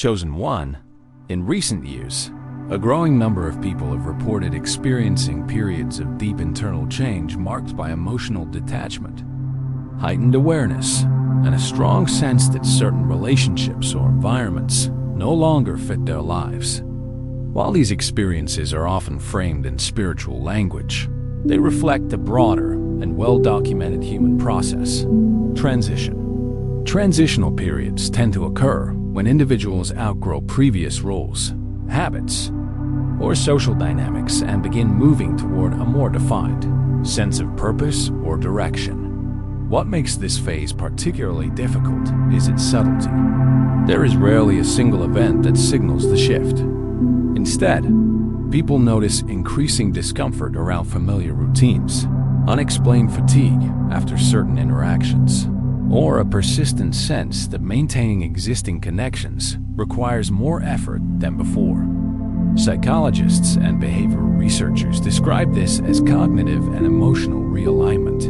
Chosen 1. In recent years, a growing number of people have reported experiencing periods of deep internal change marked by emotional detachment, heightened awareness, and a strong sense that certain relationships or environments no longer fit their lives. While these experiences are often framed in spiritual language, they reflect a broader and well-documented human process: transition. Transitional periods tend to occur when individuals outgrow previous roles, habits, or social dynamics and begin moving toward a more defined sense of purpose or direction. What makes this phase particularly difficult is its subtlety. There is rarely a single event that signals the shift. Instead, people notice increasing discomfort around familiar routines, unexplained fatigue after certain interactions, or a persistent sense that maintaining existing connections requires more effort than before. Psychologists and behavioral researchers describe this as cognitive and emotional realignment,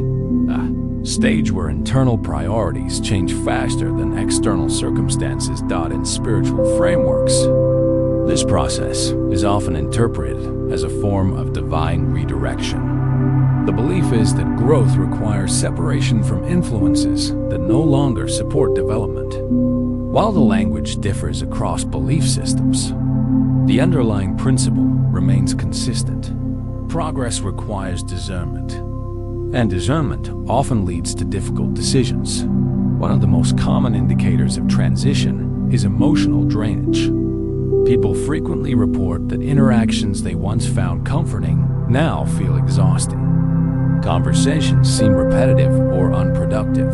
a stage where internal priorities change faster than external circumstances. In spiritual frameworks, this process is often interpreted as a form of divine redirection. The belief is that growth requires separation from influences that no longer support development. While the language differs across belief systems, the underlying principle remains consistent. Progress requires discernment, and discernment often leads to difficult decisions. One of the most common indicators of transition is emotional drainage. People frequently report that interactions they once found comforting now feel exhausting. Conversations seem repetitive or unproductive.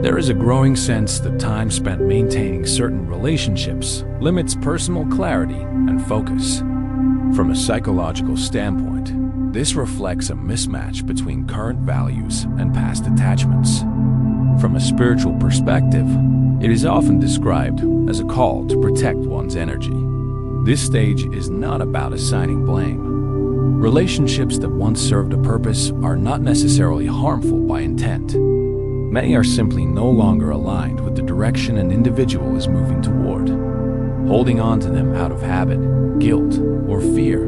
There is a growing sense that time spent maintaining certain relationships limits personal clarity and focus. From a psychological standpoint, this reflects a mismatch between current values and past attachments. From a spiritual perspective, it is often described as a call to protect one's energy. This stage is not about assigning blame. Relationships that once served a purpose are not necessarily harmful by intent. Many are simply no longer aligned with the direction an individual is moving toward. Holding on to them out of habit, guilt, or fear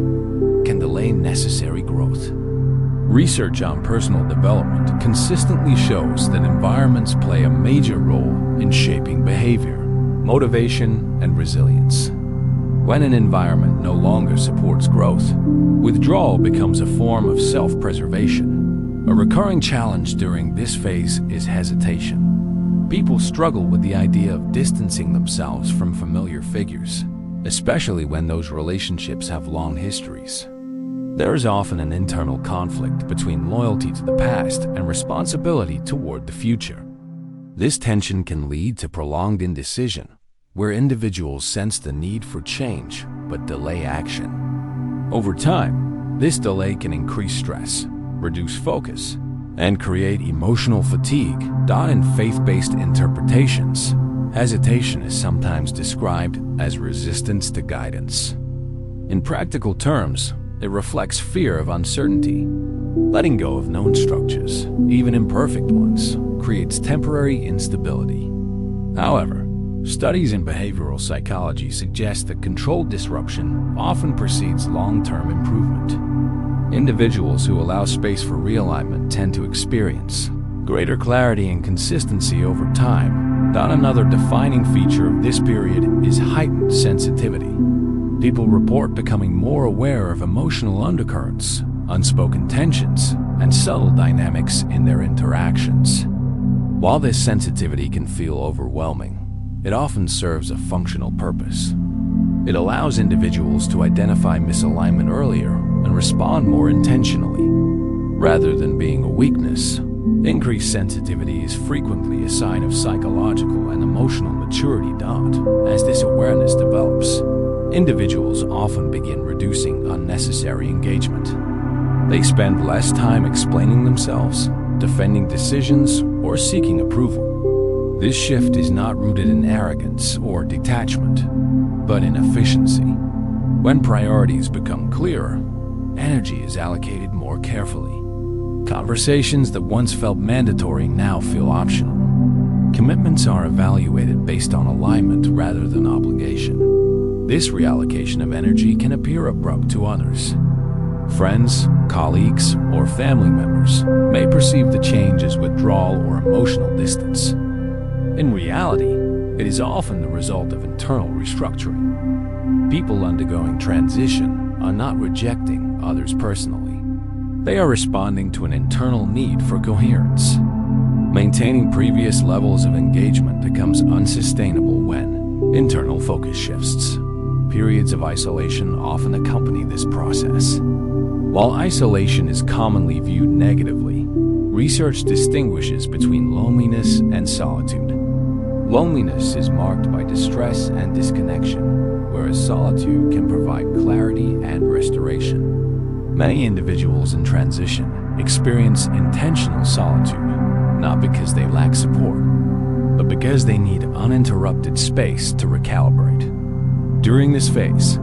can delay necessary growth. Research on personal development consistently shows that environments play a major role in shaping behavior, motivation, and resilience. When an environment no longer supports growth, withdrawal becomes a form of self-preservation. A recurring challenge during this phase is hesitation. People struggle with the idea of distancing themselves from familiar figures, especially when those relationships have long histories. There is often an internal conflict between loyalty to the past and responsibility toward the future. This tension can lead to prolonged indecision, where individuals sense the need for change but delay action. Over time, this delay can increase stress, reduce focus, and create emotional fatigue. In faith-based interpretations, hesitation is sometimes described as resistance to guidance. In practical terms, it reflects fear of uncertainty. Letting go of known structures, even imperfect ones, creates temporary instability. However, studies in behavioral psychology suggest that controlled disruption often precedes long-term improvement. Individuals who allow space for realignment tend to experience greater clarity and consistency over time. Another defining feature of this period is heightened sensitivity. People report becoming more aware of emotional undercurrents, unspoken tensions, and subtle dynamics in their interactions. While this sensitivity can feel overwhelming, it often serves a functional purpose. It allows individuals to identify misalignment earlier and respond more intentionally. Rather than being a weakness, increased sensitivity is frequently a sign of psychological and emotional maturity. As this awareness develops, individuals often begin reducing unnecessary engagement. They spend less time explaining themselves, defending decisions, or seeking approval. This shift is not rooted in arrogance or detachment, but in efficiency. When priorities become clearer, energy is allocated more carefully. Conversations that once felt mandatory now feel optional. Commitments are evaluated based on alignment rather than obligation. This reallocation of energy can appear abrupt to others. Friends, colleagues, or family members may perceive the change as withdrawal or emotional distance. In reality, it is often the result of internal restructuring. People undergoing transition are not rejecting others personally. They are responding to an internal need for coherence. Maintaining previous levels of engagement becomes unsustainable when internal focus shifts. Periods of isolation often accompany this process. While isolation is commonly viewed negatively, research distinguishes between loneliness and solitude. Loneliness is marked by distress and disconnection, whereas solitude can provide clarity and restoration. Many individuals in transition experience intentional solitude, not because they lack support, but because they need uninterrupted space to recalibrate. During this phase,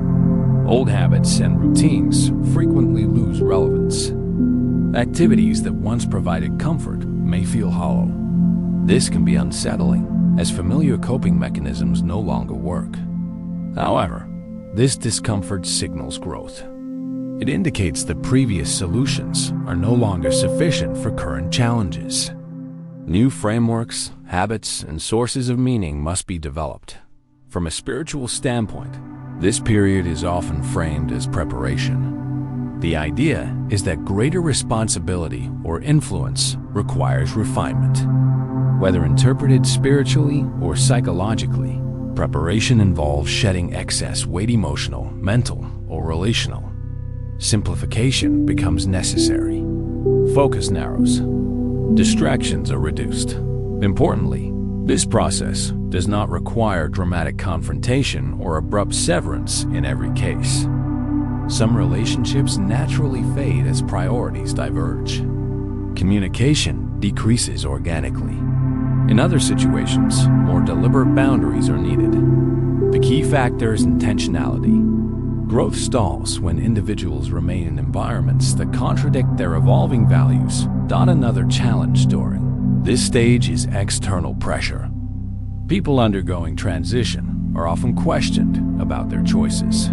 old habits and routines frequently lose relevance. Activities that once provided comfort may feel hollow. This can be unsettling, as familiar coping mechanisms no longer work. However, this discomfort signals growth. It indicates that previous solutions are no longer sufficient for current challenges. New frameworks, habits, and sources of meaning must be developed. From a spiritual standpoint, this period is often framed as preparation. The idea is that greater responsibility or influence requires refinement. Whether interpreted spiritually or psychologically, preparation involves shedding excess weight, emotional, mental, or relational. Simplification becomes necessary. Focus narrows. Distractions are reduced. Importantly, this process does not require dramatic confrontation or abrupt severance in every case. Some relationships naturally fade as priorities diverge. Communication decreases organically. In other situations, more deliberate boundaries are needed. The key factor is intentionality. Growth stalls when individuals remain in environments that contradict their evolving values. Another challenge during this stage is external pressure. People undergoing transition are often questioned about their choices.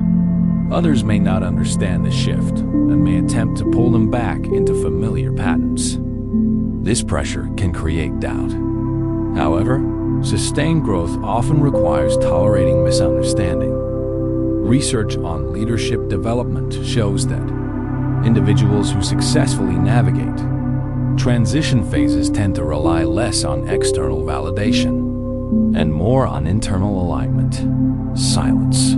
Others may not understand the shift and may attempt to pull them back into familiar patterns. This pressure can create doubt. However, sustained growth often requires tolerating misunderstanding. Research on leadership development shows that individuals who successfully navigate transition phases tend to rely less on external validation and more on internal alignment. Silence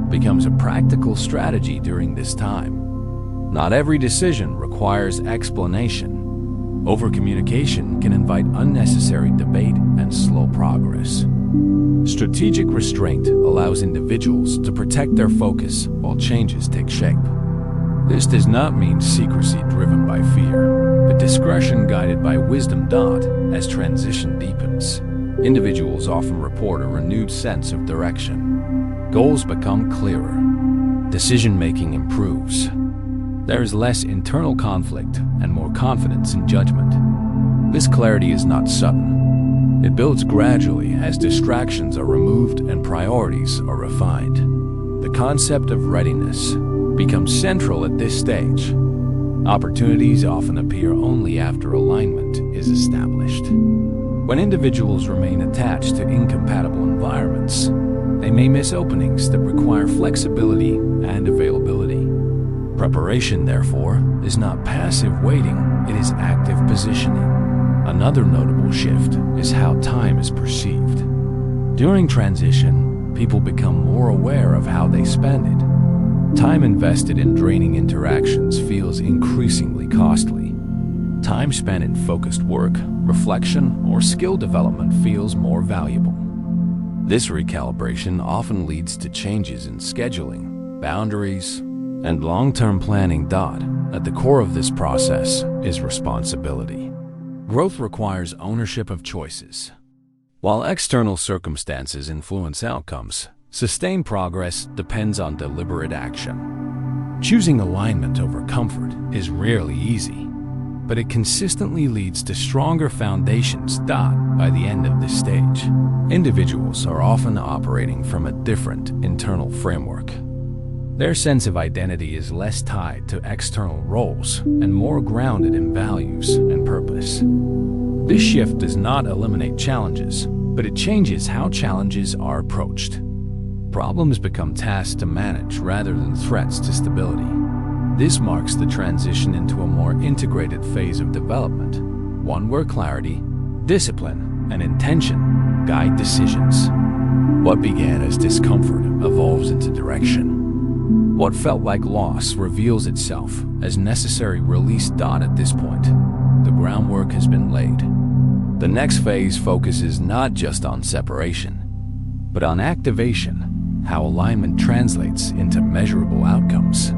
becomes a practical strategy during this time. Not every decision requires explanation. Overcommunication can invite unnecessary debate and slow progress. Strategic restraint allows individuals to protect their focus while changes take shape. This does not mean secrecy driven by fear, but discretion guided by wisdom. As transition deepens, individuals often report a renewed sense of direction. Goals become clearer. Decision-making improves. There is less internal conflict and more confidence in judgment. This clarity is not sudden. It builds gradually as distractions are removed and priorities are refined. The concept of readiness becomes central at this stage. Opportunities often appear only after alignment is established. When individuals remain attached to incompatible environments, they may miss openings that require flexibility and availability. Preparation, therefore, is not passive waiting, it is active positioning. Another notable shift is how time is perceived. During transition, people become more aware of how they spend it. Time invested in draining interactions feels increasingly costly. Time spent in focused work, reflection, or skill development feels more valuable. This recalibration often leads to changes in scheduling, boundaries, and long-term planning. At the core of this process is responsibility. Growth requires ownership of choices. While external circumstances influence outcomes, sustained progress depends on deliberate action. Choosing alignment over comfort is rarely easy, but it consistently leads to stronger foundations. By the end of this stage, individuals are often operating from a different internal framework. Their sense of identity is less tied to external roles and more grounded in values and purpose. This shift does not eliminate challenges, but it changes how challenges are approached. Problems become tasks to manage rather than threats to stability. This marks the transition into a more integrated phase of development, one where clarity, discipline, and intention guide decisions. What began as discomfort evolves into direction. What felt like loss reveals itself as necessary release. At this point, the groundwork has been laid. The next phase focuses not just on separation, but on activation, how alignment translates into measurable outcomes.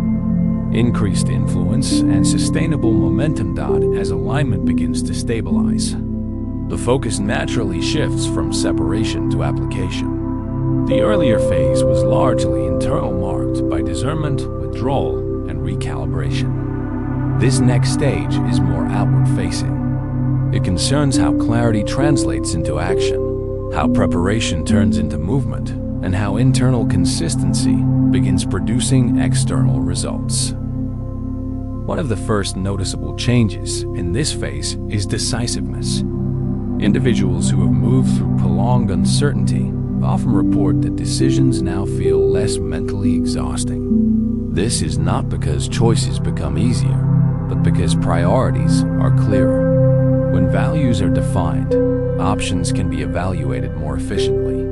Increased influence and sustainable momentum. As alignment begins to stabilize, the focus naturally shifts from separation to application. The earlier phase was largely internal, marked by discernment, withdrawal, and recalibration. This next stage is more outward-facing. It concerns how clarity translates into action, how preparation turns into movement, and how internal consistency begins producing external results. One of the first noticeable changes in this phase is decisiveness. Individuals who have moved through prolonged uncertainty often report that decisions now feel less mentally exhausting. This is not because choices become easier, but because priorities are clearer. When values are defined, options can be evaluated more efficiently.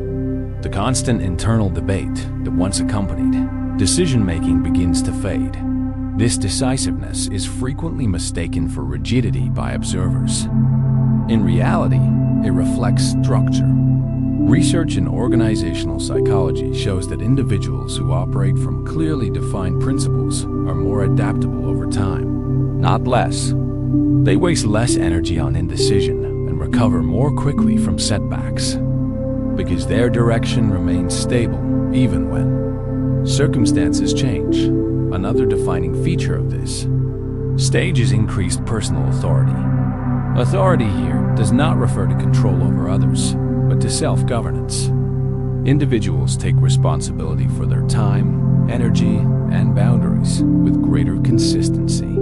The constant internal debate that once accompanied decision-making begins to fade. This decisiveness is frequently mistaken for rigidity by observers. In reality, it reflects structure. Research in organizational psychology shows that individuals who operate from clearly defined principles are more adaptable over time, not less. They waste less energy on indecision and recover more quickly from setbacks, because their direction remains stable even when circumstances change. Another defining feature of this stage is increased personal authority. Authority here does not refer to control over others, but to self-governance. Individuals take responsibility for their time, energy, and boundaries with greater consistency.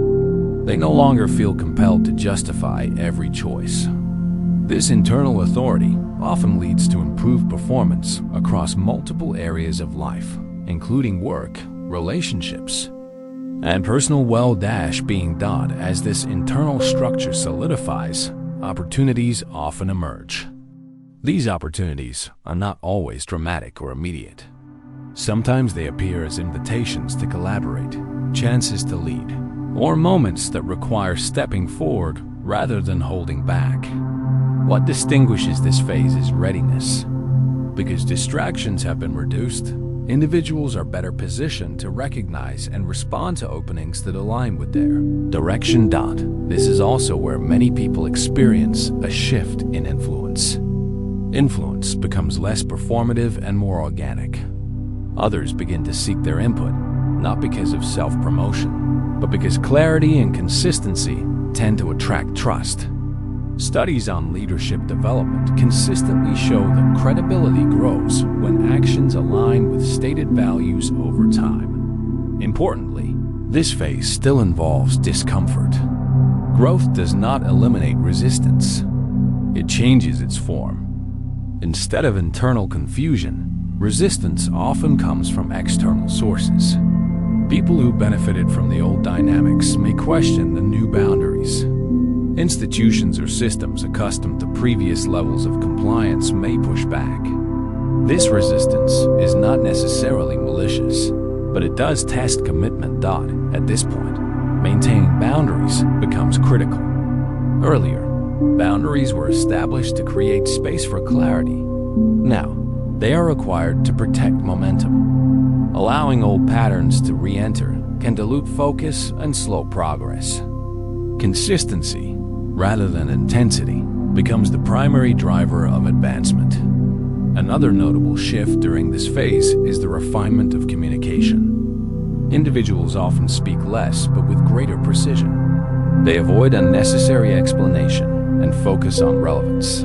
They no longer feel compelled to justify every choice. This internal authority often leads to improved performance across multiple areas of life, including work, relationships, and personal well-being. As this internal structure solidifies, opportunities often emerge. These opportunities are not always dramatic or immediate. Sometimes they appear as invitations to collaborate, chances to lead, or moments that require stepping forward rather than holding back. What distinguishes this phase is readiness. Because distractions have been reduced, individuals are better positioned to recognize and respond to openings that align with their direction. This is also where many people experience a shift in influence. Influence becomes less performative and more organic. Others begin to seek their input, not because of self-promotion, but because clarity and consistency tend to attract trust. Studies on leadership development consistently show that credibility grows when actions align with stated values over time. Importantly, this phase still involves discomfort. Growth does not eliminate resistance. It changes its form. Instead of internal confusion, resistance often comes from external sources. People who benefited from the old dynamics may question the new boundaries. Institutions or systems accustomed to previous levels of compliance may push back. This resistance is not necessarily malicious, but it does test commitment. At this point, maintaining boundaries becomes critical. Earlier, boundaries were established to create space for clarity. Now, they are required to protect momentum. Allowing old patterns to re-enter can dilute focus and slow progress. Consistency, rather than intensity, becomes the primary driver of advancement. Another notable shift during this phase is the refinement of communication. Individuals often speak less but with greater precision. They avoid unnecessary explanation and focus on relevance.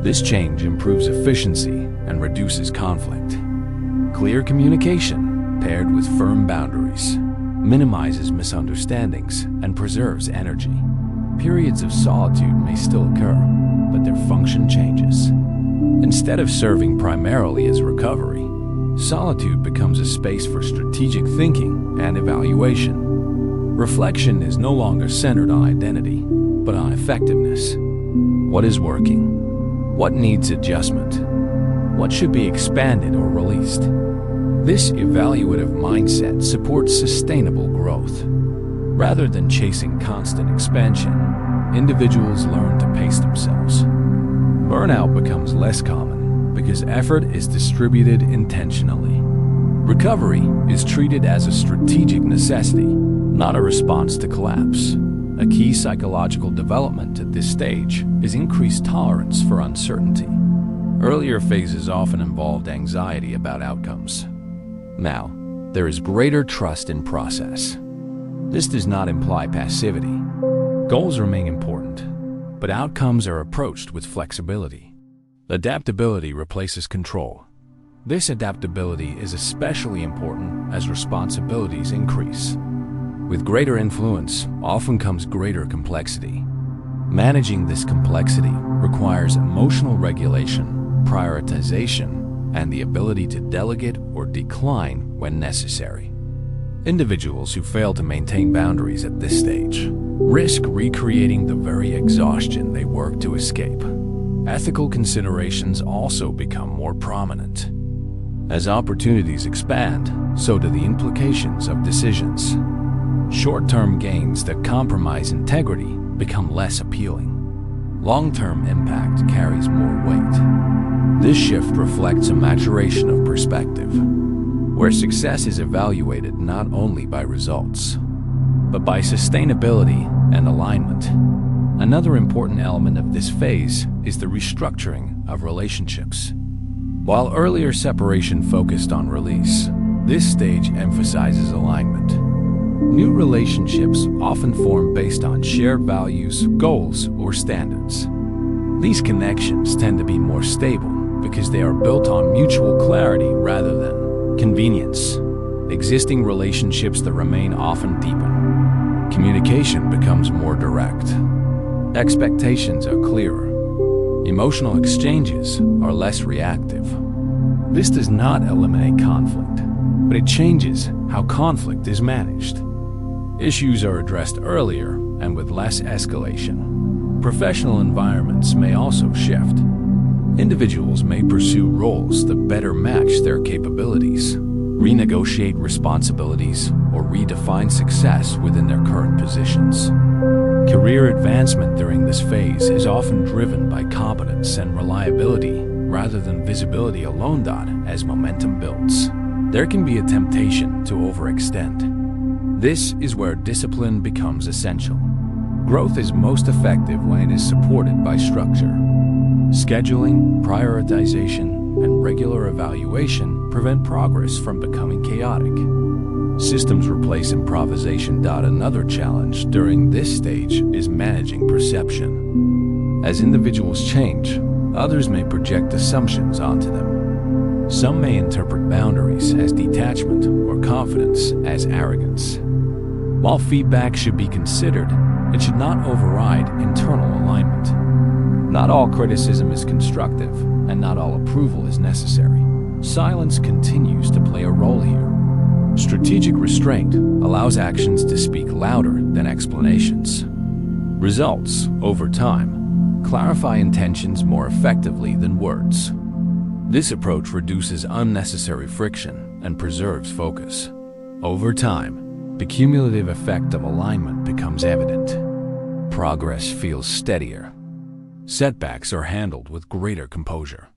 This change improves efficiency and reduces conflict. Clear communication, paired with firm boundaries, minimizes misunderstandings and preserves energy. Periods of solitude may still occur, but their function changes. Instead of serving primarily as recovery, solitude becomes a space for strategic thinking and evaluation. Reflection is no longer centered on identity, but on effectiveness. What is working? What needs adjustment? What should be expanded or released? This evaluative mindset supports sustainable growth. Rather than chasing constant expansion, individuals learn to pace themselves. Burnout becomes less common because effort is distributed intentionally. Recovery is treated as a strategic necessity, not a response to collapse. A key psychological development at this stage is increased tolerance for uncertainty. Earlier phases often involved anxiety about outcomes. Now, there is greater trust in process. This does not imply passivity. Goals remain important, but outcomes are approached with flexibility. Adaptability replaces control. This adaptability is especially important as responsibilities increase. With greater influence often comes greater complexity. Managing this complexity requires emotional regulation, prioritization, and the ability to delegate or decline when necessary. Individuals who fail to maintain boundaries at this stage risk recreating the very exhaustion they work to escape. Ethical considerations also become more prominent. As opportunities expand, so do the implications of decisions. Short-term gains that compromise integrity become less appealing. Long-term impact carries more weight. This shift reflects a maturation of perspective, where success is evaluated not only by results, but by sustainability and alignment. Another important element of this phase is the restructuring of relationships. While earlier separation focused on release, this stage emphasizes alignment. New relationships often form based on shared values, goals, or standards. These connections tend to be more stable because they are built on mutual clarity rather than convenience. Existing relationships that remain often deepen. Communication becomes more direct. Expectations are clearer. Emotional exchanges are less reactive. This does not eliminate conflict, but it changes how conflict is managed. Issues are addressed earlier and with less escalation. Professional environments may also shift. Individuals may pursue roles that better match their capabilities, renegotiate responsibilities, or redefine success within their current positions. Career advancement during this phase is often driven by competence and reliability rather than visibility alone. As momentum builds, there can be a temptation to overextend. This is where discipline becomes essential. Growth is most effective when it is supported by structure. Scheduling, prioritization, and regular evaluation prevent progress from becoming chaotic. Systems replace improvisation. Another challenge during this stage is managing perception. As individuals change, others may project assumptions onto them. Some may interpret boundaries as detachment or confidence as arrogance. While feedback should be considered, it should not override internal alignment. Not all criticism is constructive, and not all approval is necessary. Silence continues to play a role here. Strategic restraint allows actions to speak louder than explanations. Results, over time, clarify intentions more effectively than words. This approach reduces unnecessary friction and preserves focus. Over time, the cumulative effect of alignment becomes evident. Progress feels steadier. Setbacks are handled with greater composure.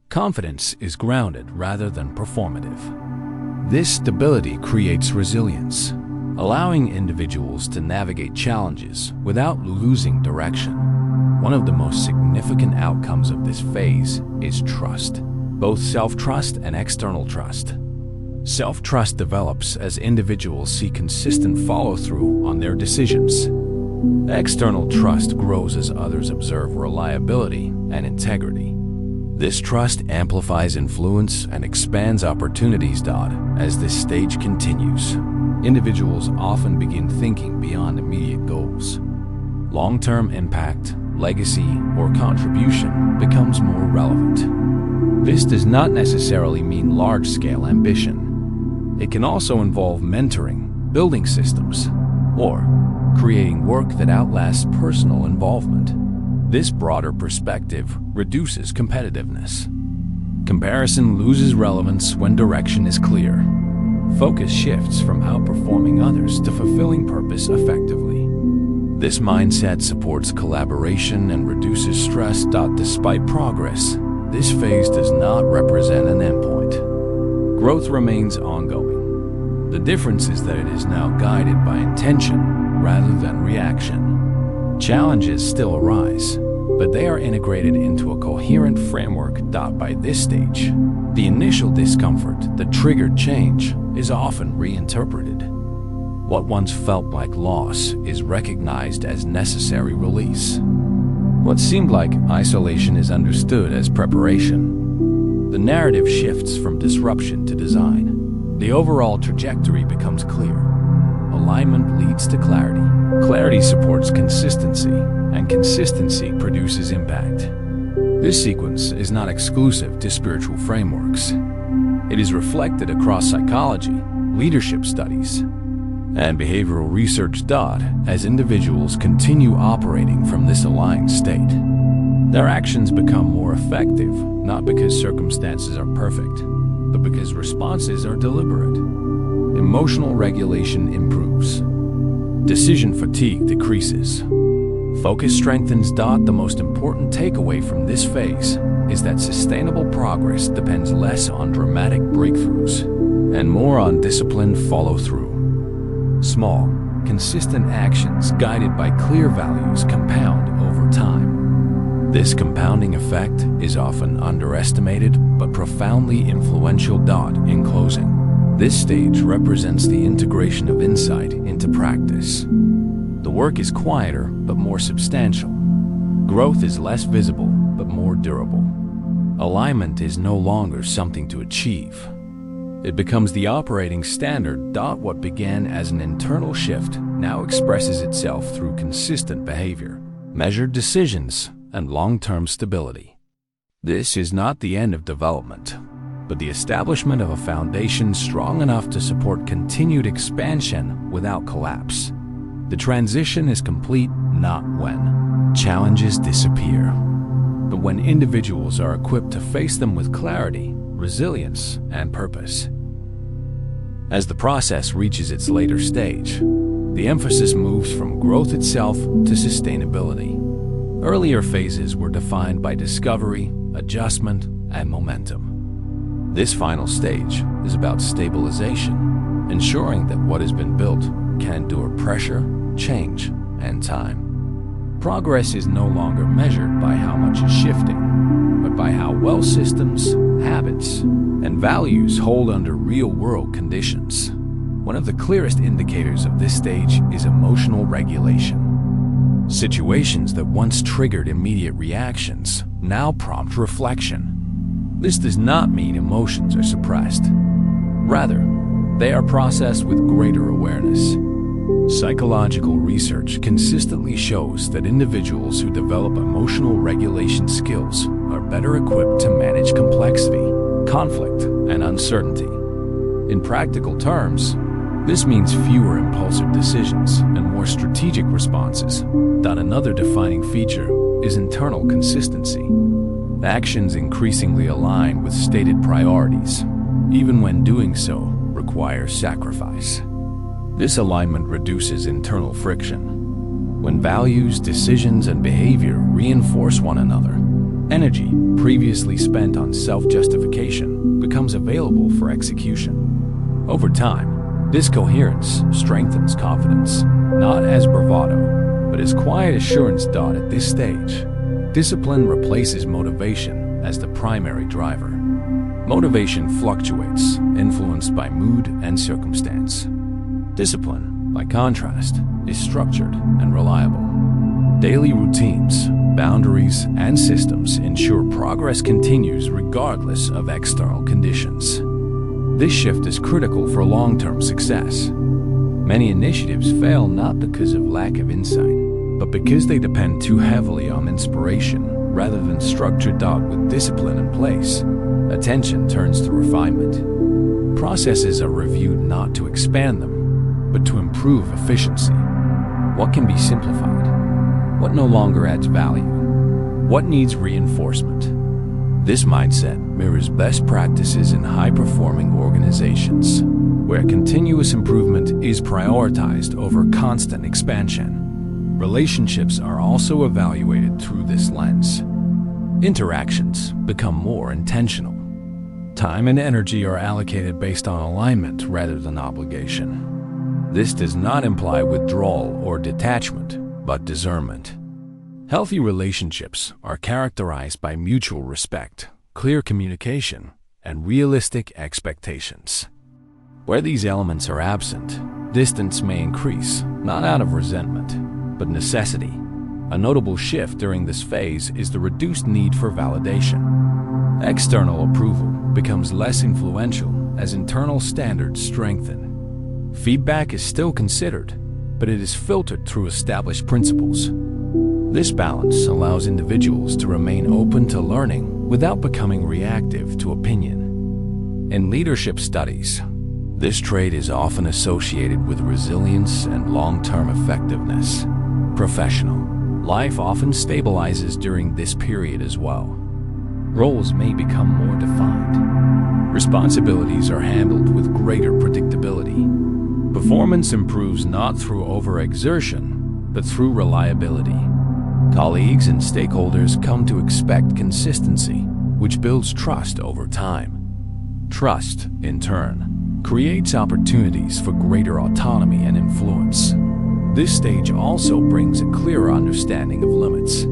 Confidence is grounded rather than performative. This stability creates resilience, allowing individuals to navigate challenges without losing direction. One of the most significant outcomes of this phase is trust, both self-trust and external trust. Self-trust develops as individuals see consistent follow-through on their decisions. External trust grows as others observe reliability and integrity. This trust amplifies influence and expands opportunities. As this stage continues, individuals often begin thinking beyond immediate goals. Long-term impact, legacy, or contribution becomes more relevant. This does not necessarily mean large-scale ambition. It can also involve mentoring, building systems, or creating work that outlasts personal involvement. This broader perspective reduces competitiveness. Comparison loses relevance when direction is clear. Focus shifts from outperforming others to fulfilling purpose effectively. This mindset supports collaboration and reduces stress. Despite progress, this phase does not represent an endpoint. Growth remains ongoing. The difference is that it is now guided by intention rather than reaction. Challenges still arise, but they are integrated into a coherent framework. By this stage, the initial discomfort that triggered change is often reinterpreted. What once felt like loss is recognized as necessary release. What seemed like isolation is understood as preparation. The narrative shifts from disruption to design. The overall trajectory becomes clear. Alignment leads to clarity. Clarity supports consistency, and consistency produces impact. This sequence is not exclusive to spiritual frameworks. It is reflected across psychology, leadership studies, and behavioral research. As individuals continue operating from this aligned state, their actions become more effective, not because circumstances are perfect, but because responses are deliberate. Emotional regulation improves. Decision fatigue decreases. Focus strengthens. The most important takeaway from this phase is that sustainable progress depends less on dramatic breakthroughs and more on disciplined follow-through. Small, consistent actions guided by clear values compound over time. This compounding effect is often underestimated but profoundly influential. In closing, this stage represents the integration of insight into practice. The work is quieter but more substantial. Growth is less visible but more durable. Alignment is no longer something to achieve. It becomes the operating standard. What began as an internal shift now expresses itself through consistent behavior, measured decisions, and long-term stability. This is not the end of development, but the establishment of a foundation strong enough to support continued expansion without collapse. The transition is complete not when challenges disappear, but when individuals are equipped to face them with clarity, resilience, and purpose. As the process reaches its later stage, the emphasis moves from growth itself to sustainability. Earlier phases were defined by discovery, adjustment, and momentum. This final stage is about stabilization, ensuring that what has been built can endure pressure, change, and time. Progress is no longer measured by how much is shifting, but by how well systems, habits, and values hold under real-world conditions. One of the clearest indicators of this stage is emotional regulation. Situations that once triggered immediate reactions now prompt reflection. This does not mean emotions are suppressed. Rather, they are processed with greater awareness. Psychological research consistently shows that individuals who develop emotional regulation skills are better equipped to manage complexity, conflict, and uncertainty. In practical terms, this means fewer impulsive decisions and more strategic responses. Another defining feature is internal consistency. Actions increasingly align with stated priorities, even when doing so requires sacrifice. This alignment reduces internal friction. When values, decisions, and behavior reinforce one another, energy previously spent on self-justification becomes available for execution. Over time, this coherence strengthens confidence, not as bravado, but as quiet assurance. At this stage, discipline replaces motivation as the primary driver. Motivation fluctuates, influenced by mood and circumstance. Discipline, by contrast, is structured and reliable. Daily routines, boundaries, and systems ensure progress continues regardless of external conditions. This shift is critical for long-term success. Many initiatives fail not because of lack of insight, but because they depend too heavily on inspiration rather than structured thought with discipline in place. Attention turns to refinement. Processes are reviewed not to expand them, but to improve efficiency. What can be simplified? What no longer adds value? What needs reinforcement? This mindset mirrors best practices in high-performing organizations, where continuous improvement is prioritized over constant expansion. Relationships are also evaluated through this lens. Interactions become more intentional. Time and energy are allocated based on alignment rather than obligation. This does not imply withdrawal or detachment, but discernment. Healthy relationships are characterized by mutual respect, clear communication, and realistic expectations. Where these elements are absent, distance may increase, not out of resentment, but necessity. A notable shift during this phase is the reduced need for validation. External approval becomes less influential as internal standards strengthen. Feedback is still considered, but it is filtered through established principles. This balance allows individuals to remain open to learning without becoming reactive to opinion. In leadership studies, this trait is often associated with resilience and long-term effectiveness. Professional life often stabilizes during this period as well. Roles may become more defined. Responsibilities are handled with greater predictability. Performance improves not through overexertion, but through reliability. Colleagues and stakeholders come to expect consistency, which builds trust over time. Trust, in turn, creates opportunities for greater autonomy and influence. This stage also brings a clearer understanding of limits.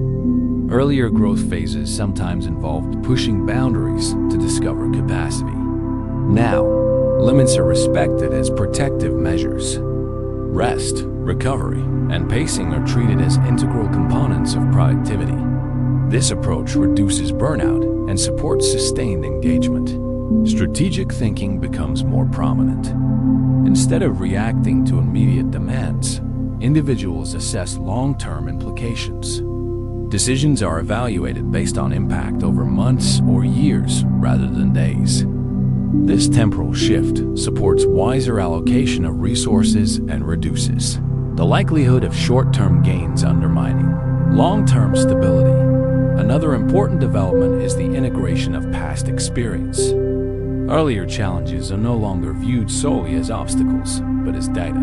Earlier growth phases sometimes involved pushing boundaries to discover capacity. Now, limits are respected as protective measures. Rest, recovery, and pacing are treated as integral components of productivity. This approach reduces burnout and supports sustained engagement. Strategic thinking becomes more prominent. Instead of reacting to immediate demands, individuals assess long-term implications. Decisions are evaluated based on impact over months or years rather than days. This temporal shift supports wiser allocation of resources and reduces the likelihood of short-term gains undermining long-term stability. Another important development is the integration of past experience. Earlier challenges are no longer viewed solely as obstacles, but as data.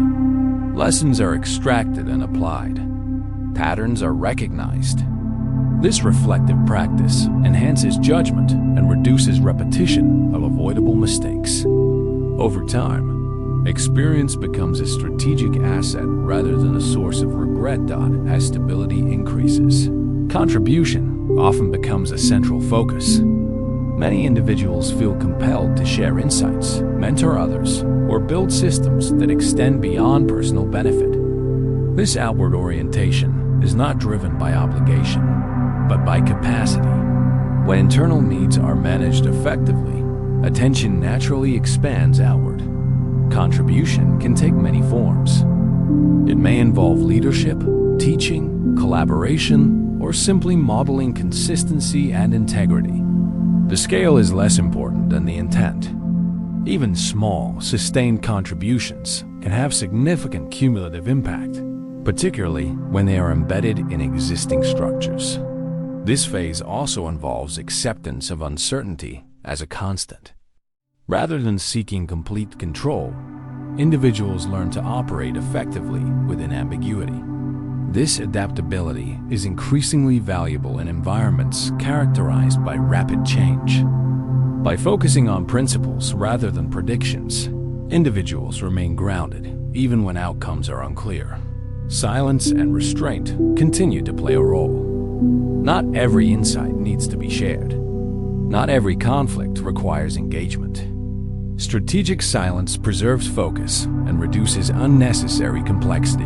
Lessons are extracted and applied. Patterns are recognized. This reflective practice enhances judgment and reduces repetition of avoidable mistakes. Over time, experience becomes a strategic asset rather than a source of regret as stability increases. Contribution often becomes a central focus. Many individuals feel compelled to share insights, mentor others, or build systems that extend beyond personal benefit. This outward orientation is not driven by obligation, but by capacity. When internal needs are managed effectively, attention naturally expands outward. Contribution can take many forms. It may involve leadership, teaching, collaboration, or simply modeling consistency and integrity. The scale is less important than the intent. Even small, sustained contributions can have significant cumulative impact, particularly when they are embedded in existing structures. This phase also involves acceptance of uncertainty as a constant. Rather than seeking complete control, individuals learn to operate effectively within ambiguity. This adaptability is increasingly valuable in environments characterized by rapid change. By focusing on principles rather than predictions, individuals remain grounded even when outcomes are unclear. Silence and restraint continue to play a role. Not every insight needs to be shared. Not every conflict requires engagement. Strategic silence preserves focus and reduces unnecessary complexity.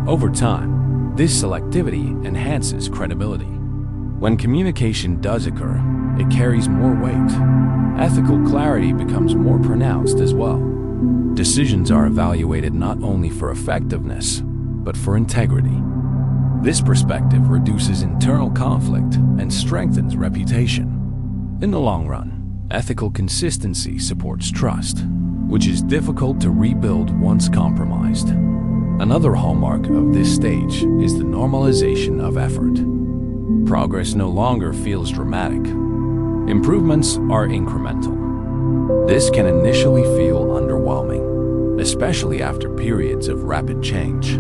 Over time, this selectivity enhances credibility. When communication does occur, it carries more weight. Ethical clarity becomes more pronounced as well. Decisions are evaluated not only for effectiveness, but for integrity. This perspective reduces internal conflict and strengthens reputation. In the long run, ethical consistency supports trust, which is difficult to rebuild once compromised. Another hallmark of this stage is the normalization of effort. Progress no longer feels dramatic. Improvements are incremental. This can initially feel underwhelming, especially after periods of rapid change.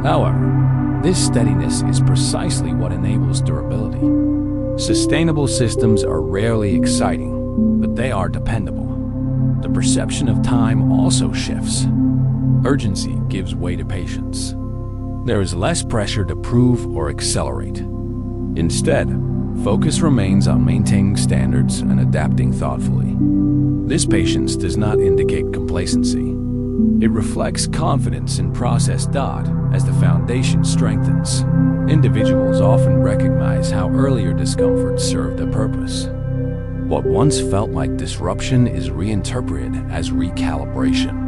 However, this steadiness is precisely what enables durability. Sustainable systems are rarely exciting, but they are dependable. The perception of time also shifts. Urgency gives way to patience. There is less pressure to prove or accelerate. Instead, focus remains on maintaining standards and adapting thoughtfully. This patience does not indicate complacency. It reflects confidence in process. As the foundation strengthens, individuals often recognize how earlier discomfort served a purpose. What once felt like disruption is reinterpreted as recalibration.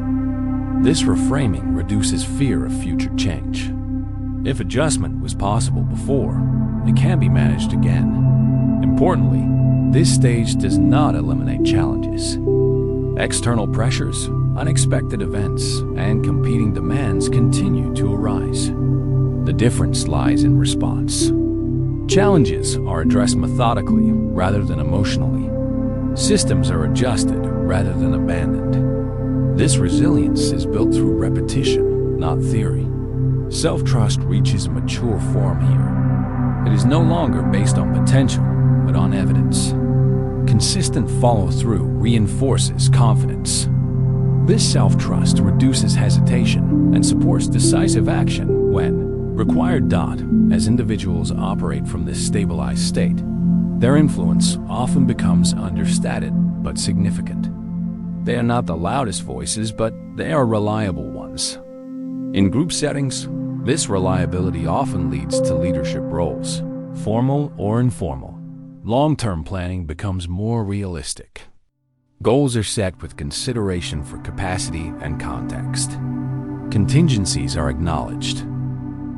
This reframing reduces fear of future change. If adjustment was possible before, it can be managed again. Importantly, this stage does not eliminate challenges. External pressures, unexpected events, and competing demands continue to arise. The difference lies in response. Challenges are addressed methodically rather than emotionally. Systems are adjusted rather than abandoned. This resilience is built through repetition, not theory. Self-trust reaches a mature form here. It is no longer based on potential, but on evidence. Consistent follow-through reinforces confidence. This self-trust reduces hesitation and supports decisive action when required. As individuals operate from this stabilized state, their influence often becomes understated but significant. They are not the loudest voices, but they are reliable ones. In group settings, this reliability often leads to leadership roles, formal or informal. Long-term planning becomes more realistic. Goals are set with consideration for capacity and context. Contingencies are acknowledged.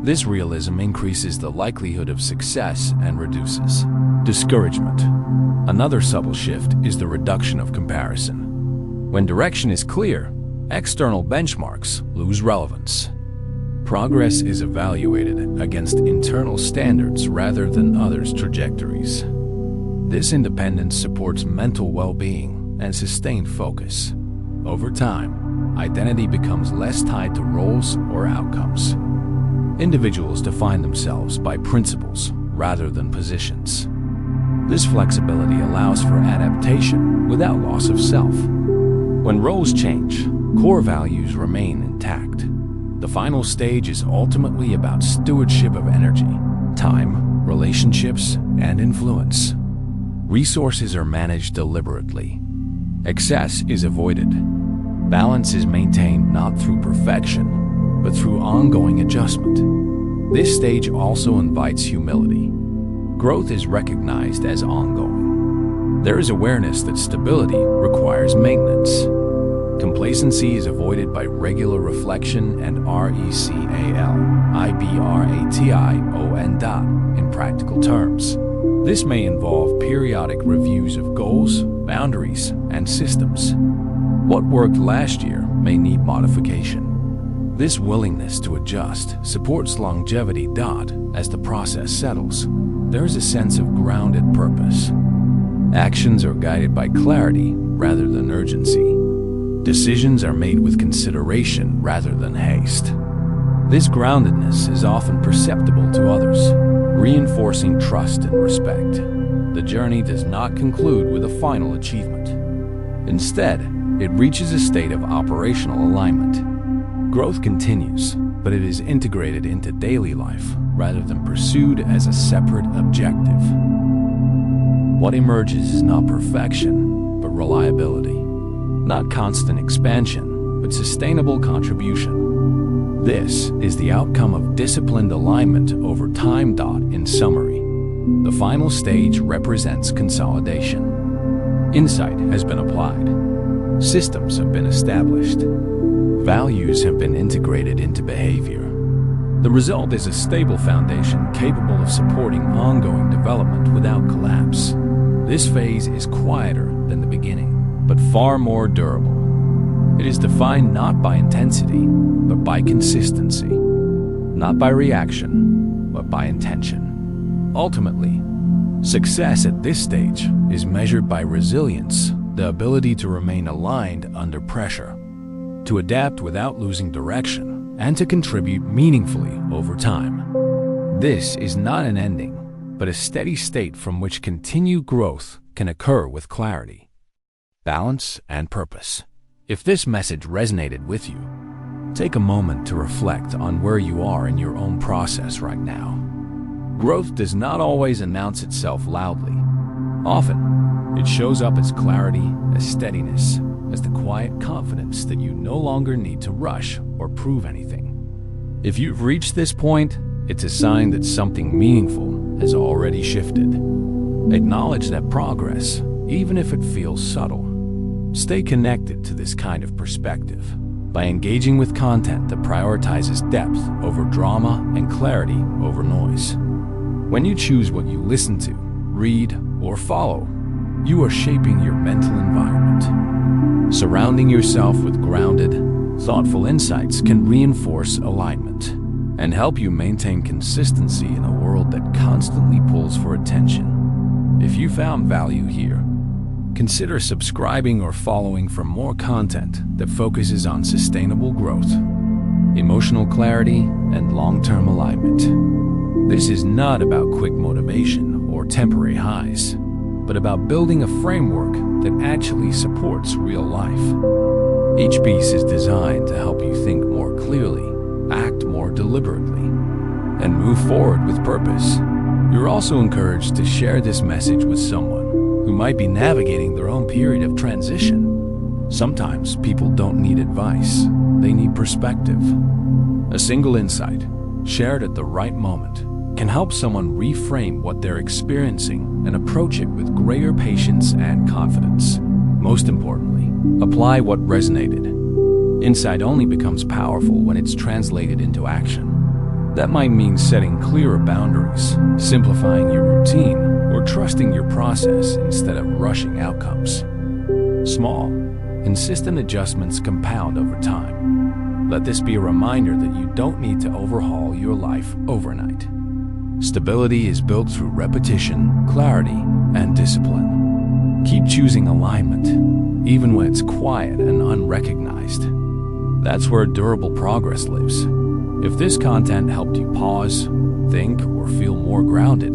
This realism increases the likelihood of success and reduces discouragement. Another subtle shift is the reduction of comparison. When direction is clear, external benchmarks lose relevance. Progress is evaluated against internal standards rather than others' trajectories. This independence supports mental well-being and sustained focus. Over time, identity becomes less tied to roles or outcomes. Individuals define themselves by principles rather than positions. This flexibility allows for adaptation without loss of self. When roles change, core values remain intact. The final stage is ultimately about stewardship of energy, time, relationships, and influence. Resources are managed deliberately. Excess is avoided. Balance is maintained not through perfection, but through ongoing adjustment. This stage also invites humility. Growth is recognized as ongoing. There is awareness that stability requires maintenance. Complacency is avoided by regular reflection and recalibration in practical terms. This may involve periodic reviews of goals, boundaries, and systems. What worked last year may need modification. This willingness to adjust supports longevity. As the process settles, there is a sense of grounded purpose. Actions are guided by clarity rather than urgency. Decisions are made with consideration rather than haste. This groundedness is often perceptible to others, reinforcing trust and respect. The journey does not conclude with a final achievement. Instead, it reaches a state of operational alignment. Growth continues, but it is integrated into daily life rather than pursued as a separate objective. What emerges is not perfection, but reliability. Not constant expansion, but sustainable contribution. This is the outcome of disciplined alignment over time. In summary, the final stage represents consolidation. Insight has been applied. Systems have been established. Values have been integrated into behavior. The result is a stable foundation capable of supporting ongoing development without collapse. This phase is quieter than the beginning, but far more durable. It is defined not by intensity, but by consistency. Not by reaction, but by intention. Ultimately, success at this stage is measured by resilience, the ability to remain aligned under pressure, to adapt without losing direction, and to contribute meaningfully over time. This is not an ending, but a steady state from which continued growth can occur with clarity, balance, and purpose. If this message resonated with you, take a moment to reflect on where you are in your own process right now. Growth does not always announce itself loudly. Often, it shows up as clarity, as steadiness, as the quiet confidence that you no longer need to rush or prove anything. If you've reached this point, it's a sign that something meaningful has already shifted. Acknowledge that progress, even if it feels subtle. Stay connected to this kind of perspective by engaging with content that prioritizes depth over drama and clarity over noise. When you choose what you listen to, read, or follow, you are shaping your mental environment. Surrounding yourself with grounded, thoughtful insights can reinforce alignment and help you maintain consistency in a world that constantly pulls for attention. If you found value here, consider subscribing or following for more content that focuses on sustainable growth, emotional clarity, and long-term alignment. This is not about quick motivation or temporary highs, but about building a framework that actually supports real life. Each piece is designed to help you think more clearly, act more deliberately, and move forward with purpose. You're also encouraged to share this message with someone who might be navigating their own period of transition. Sometimes people don't need advice, they need perspective. A single insight, shared at the right moment, can help someone reframe what they're experiencing and approach it with greater patience and confidence. Most importantly, apply what resonated. Insight only becomes powerful when it's translated into action. That might mean setting clearer boundaries, simplifying your routine, or trusting your process instead of rushing outcomes. Small, consistent adjustments compound over time. Let this be a reminder that you don't need to overhaul your life overnight. Stability is built through repetition, clarity, and discipline. Keep choosing alignment, even when it's quiet and unrecognized. That's where durable progress lives. If this content helped you pause, think, or feel more grounded,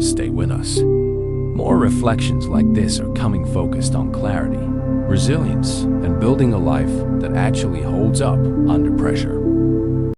stay with us. More reflections like this are coming, focused on clarity, resilience, and building a life that actually holds up under pressure.